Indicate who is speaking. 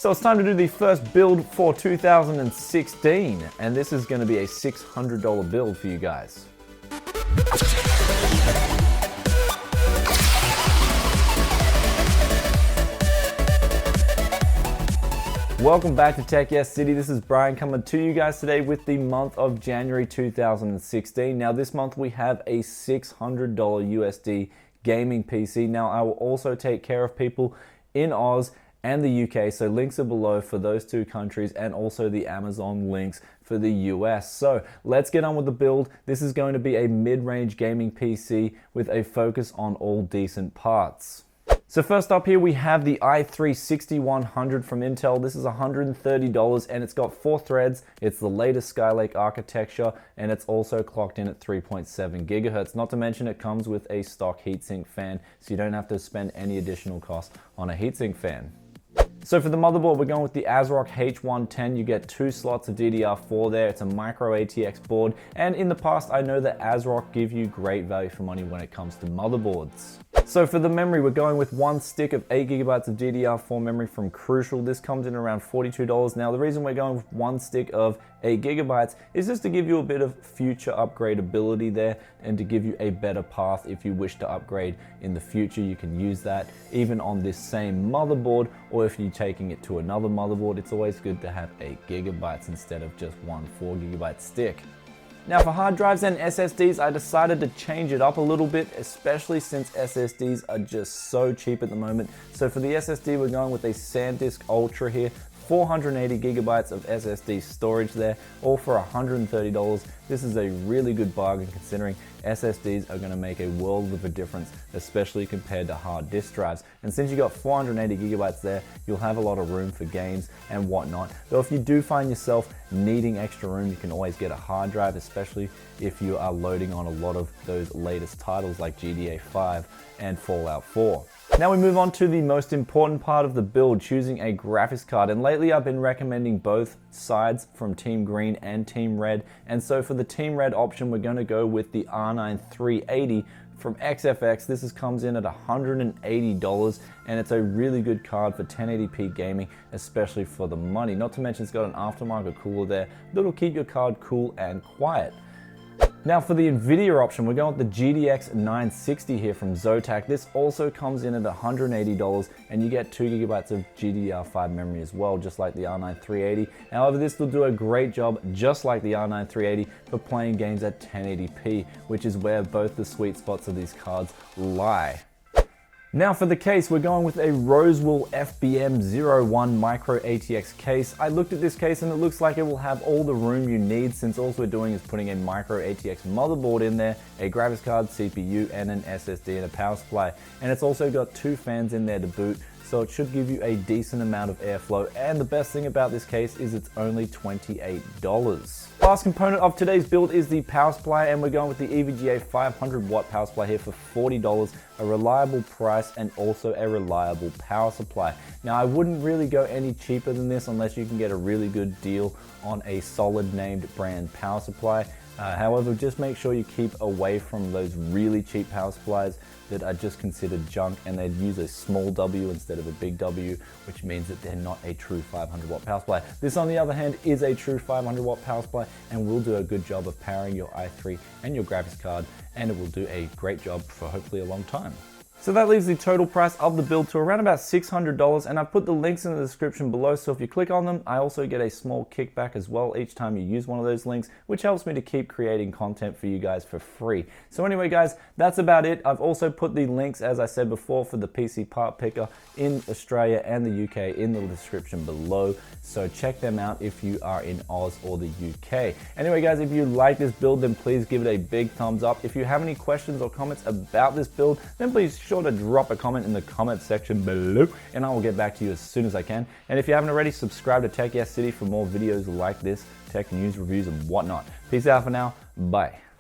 Speaker 1: So it's time to do the first build for 2016, and this is going to be a $600 build for you guys. Welcome back to Tech Yes City. This is Brian coming to you guys today with the month of January 2016. Now this month we have a $600 USD gaming PC. Now I will also take care of people in Oz and the UK, so links are below for those two countries and also the Amazon links for the US. So let's get on with the build. This is going to be a mid-range gaming PC with a focus on all decent parts. So first up here we have the i3-6100 from Intel. This is $130 and it's got 4 threads. It's the latest Skylake architecture and it's also clocked in at 3.7 gigahertz. Not to mention it comes with a stock heatsink fan, so you don't have to spend any additional cost on a heatsink fan. So for the motherboard, we're going with the ASRock H110. You get 2 slots of DDR4 there. It's a micro ATX board. And in the past, I know that ASRock give you great value for money when it comes to motherboards. So for the memory, we're going with 1 stick of 8 gigabytes of DDR4 memory from Crucial. This comes in around $42. Now the reason we're going with 1 stick of 8 gigabytes is just to give you a bit of future upgradability there and to give you a better path if you wish to upgrade in the future. You can use that even on this same motherboard, or if you're taking it to another motherboard, it's always good to have 8 gigabytes instead of just 1 4 gigabyte stick. Now for hard drives and SSDs, I decided to change it up a little bit, especially since SSDs are just so cheap at the moment. So for the SSD, we're going with a SanDisk Ultra here, 480 gigabytes of SSD storage there, all for $130. This is a really good bargain considering SSDs are going to make a world of a difference, especially compared to hard disk drives. And since you got 480 gigabytes there, you'll have a lot of room for games and whatnot. Though if you do find yourself needing extra room, you can always get a hard drive, especially if you are loading on a lot of those latest titles like GTA 5 and Fallout 4. Now we move on to the most important part of the build, choosing a graphics card. And lately I've been recommending both sides from Team Green and Team Red. And so for the Team Red option, we're going to go with the R9 380 from XFX. This comes in at $180 and it's a really good card for 1080p gaming, especially for the money. Not to mention it's got an aftermarket cooler there that'll keep your card cool and quiet. Now for the Nvidia option, we're going with the GTX 960 here from Zotac. This also comes in at $180 and you get 2 gigabytes of GDDR5 memory as well, just like the R9 380. However, this will do a great job, just like the R9 380, for playing games at 1080p, which is where both the sweet spots of these cards lie. Now for the case, we're going with a Rosewool FBM01 Micro ATX case. I looked at this case and it looks like it will have all the room you need, since all we're doing is putting a Micro ATX motherboard in there, a graphics card, CPU, and an SSD and a power supply. And it's also got 2 fans in there to boot, so it should give you a decent amount of airflow. And the best thing about this case is it's only $28. Last component of today's build is the power supply, and we're going with the EVGA 500 watt power supply here for $40, a reliable price and also a reliable power supply. Now I wouldn't really go any cheaper than this unless you can get a really good deal on a solid named brand power supply. However, just make sure you keep away from those really cheap power supplies that are just considered junk, and they'd use a small W instead of a big W, which means that they're not a true 500 watt power supply. This, on the other hand, is a true 500 watt power supply and will do a good job of powering your i3 and your graphics card, and it will do a great job for hopefully a long time. So that leaves the total price of the build to around about $600, and I've put the links in the description below, so if you click on them, I also get a small kickback as well each time you use one of those links, which helps me to keep creating content for you guys for free. So anyway guys, that's about it. I've also put the links, as I said before, for the PC part picker in Australia and the UK in the description below, so check them out if you are in Oz or the UK. Anyway guys, if you like this build, then please give it a big thumbs up. If you have any questions or comments about this build, then please sure to drop a comment in the comment section below and I will get back to you as soon as I can. And if you haven't already, subscribe to Tech Yes City for more videos like this, tech news, reviews and whatnot. Peace out for now. Bye.